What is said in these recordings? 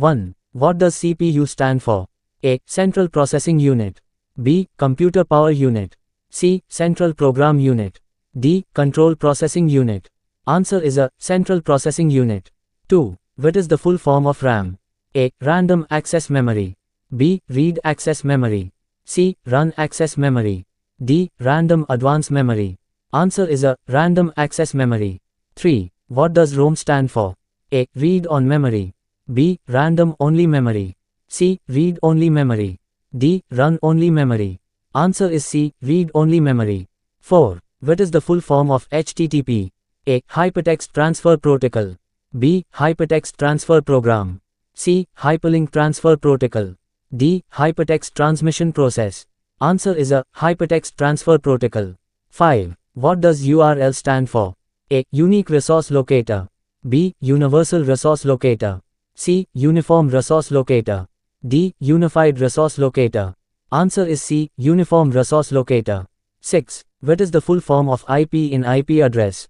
1. What does CPU stand for? A. Central Processing Unit. B. Computer Power Unit. C. Central Program Unit. D. Control Processing Unit. Answer is a Central Processing Unit. 2. What is the full form of RAM? A. Random Access Memory. B. Read Access Memory. C. Run Access Memory. D. Random Advance Memory. Answer is a Random Access Memory. 3. What does ROM stand for? A. Read on Memory. B. Random Only Memory. C. Read Only Memory. D. Run Only Memory. Answer is C. Read Only Memory. 4. What is the full form of HTTP? A. Hypertext Transfer Protocol. B. Hypertext Transfer Program. C. Hyperlink Transfer Protocol. D. Hypertext Transmission Process. Answer is a Hypertext Transfer Protocol. 5. What does URL stand for? A. Unique Resource Locator. B. Universal Resource Locator. C. Uniform Resource Locator. D. Unified Resource Locator. Answer is C. Uniform Resource Locator. 6. What is the full form of IP in IP address?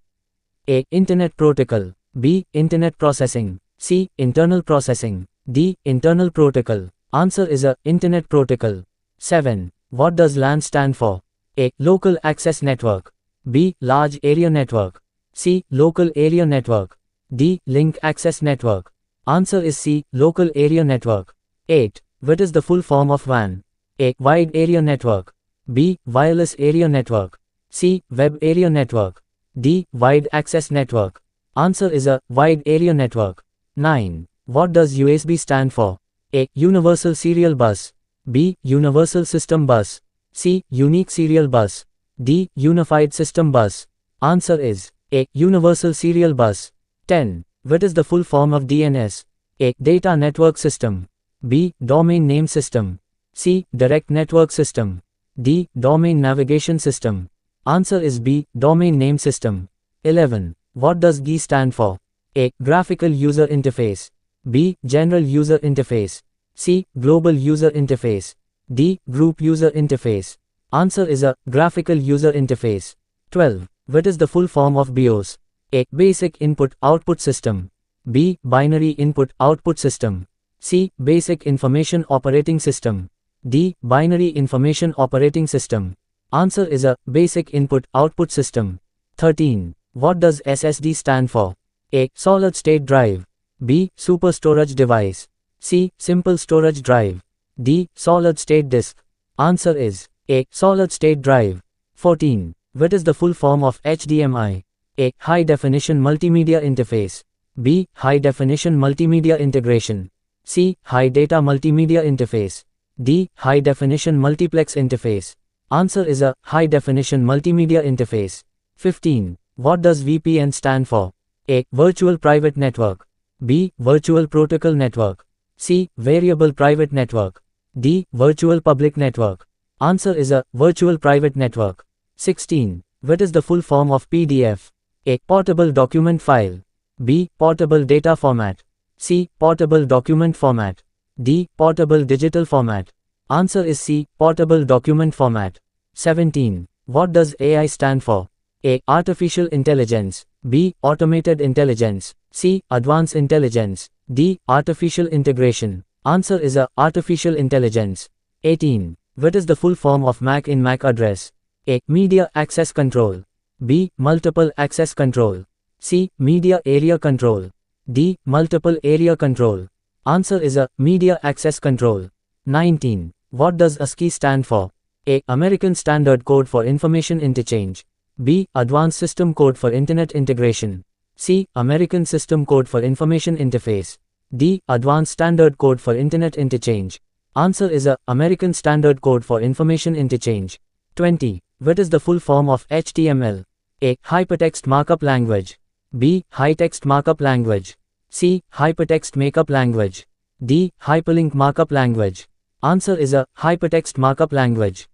A. Internet Protocol. B. Internet Processing. C. Internal Processing. D. Internal Protocol. Answer is a Internet Protocol. 7. What does LAN stand for? A. Local Access Network. B. Large Area Network. C. Local Area Network. D. Link Access Network. Answer is C. Local Area Network. 8. What is the full form of WAN? A. Wide Area Network. B. Wireless Area Network. C. Web Area Network. D. Wide Access Network. Answer is a Wide Area Network. 9. What does USB stand for? A. Universal Serial Bus. B. Universal System Bus. C. Unique Serial Bus. D. Unified System Bus. Answer is A. Universal Serial Bus. 10. What is the full form of DNS? A. Data Network System. B. Domain Name System. C. Direct Network System. D. Domain Navigation System. Answer is B. Domain Name System. 11. What does GUI stand for? A. Graphical User Interface. B. General User Interface. C. Global User Interface. D. Group User Interface. Answer is a Graphical User Interface. 12. What is the full form of BIOS? A. Basic Input-Output System. B. Binary Input-Output System. C. Basic Information Operating System. D. Binary Information Operating System. Answer is a Basic Input-Output System. 13. What does SSD stand for? A. Solid State Drive. B. Super Storage Device. C. Simple Storage Drive. D. Solid State Disk. Answer is A. Solid State Drive. 14. What is the full form of HDMI? A. High Definition Multimedia Interface. B. High Definition Multimedia Integration. C. High Data Multimedia Interface. D. High Definition Multiplex Interface. Answer is a High Definition Multimedia Interface. 15. What does VPN stand for? A. Virtual Private Network. B. Virtual Protocol Network. C. Variable Private Network. D. Virtual Public Network. Answer is a Virtual Private Network. 16. What is the full form of PDF? A. Portable Document File. B. Portable Data Format. C. Portable Document Format. D. Portable Digital Format. Answer is C. Portable Document Format. 17. What does AI stand for? A. Artificial Intelligence. B. Automated Intelligence. C. Advanced Intelligence. D. Artificial Integration. Answer is a Artificial Intelligence. 18. What is the full form of MAC in MAC address? A. Media Access Control. B. Multiple Access Control. C. Media Area Control. D. Multiple Area Control. Answer is a Media Access Control. 19. What does ASCII stand for? A. American Standard Code for Information Interchange. B. Advanced System Code for Internet Integration. C. American System Code for Information Interface. D. Advanced Standard Code for Internet Interchange. Answer is a American Standard Code for Information Interchange. 20. What is the full form of HTML? A. Hypertext Markup Language. B. High-Text Markup Language. C. Hypertext Markup Language. D. Hyperlink Markup Language. Answer is a Hypertext Markup Language.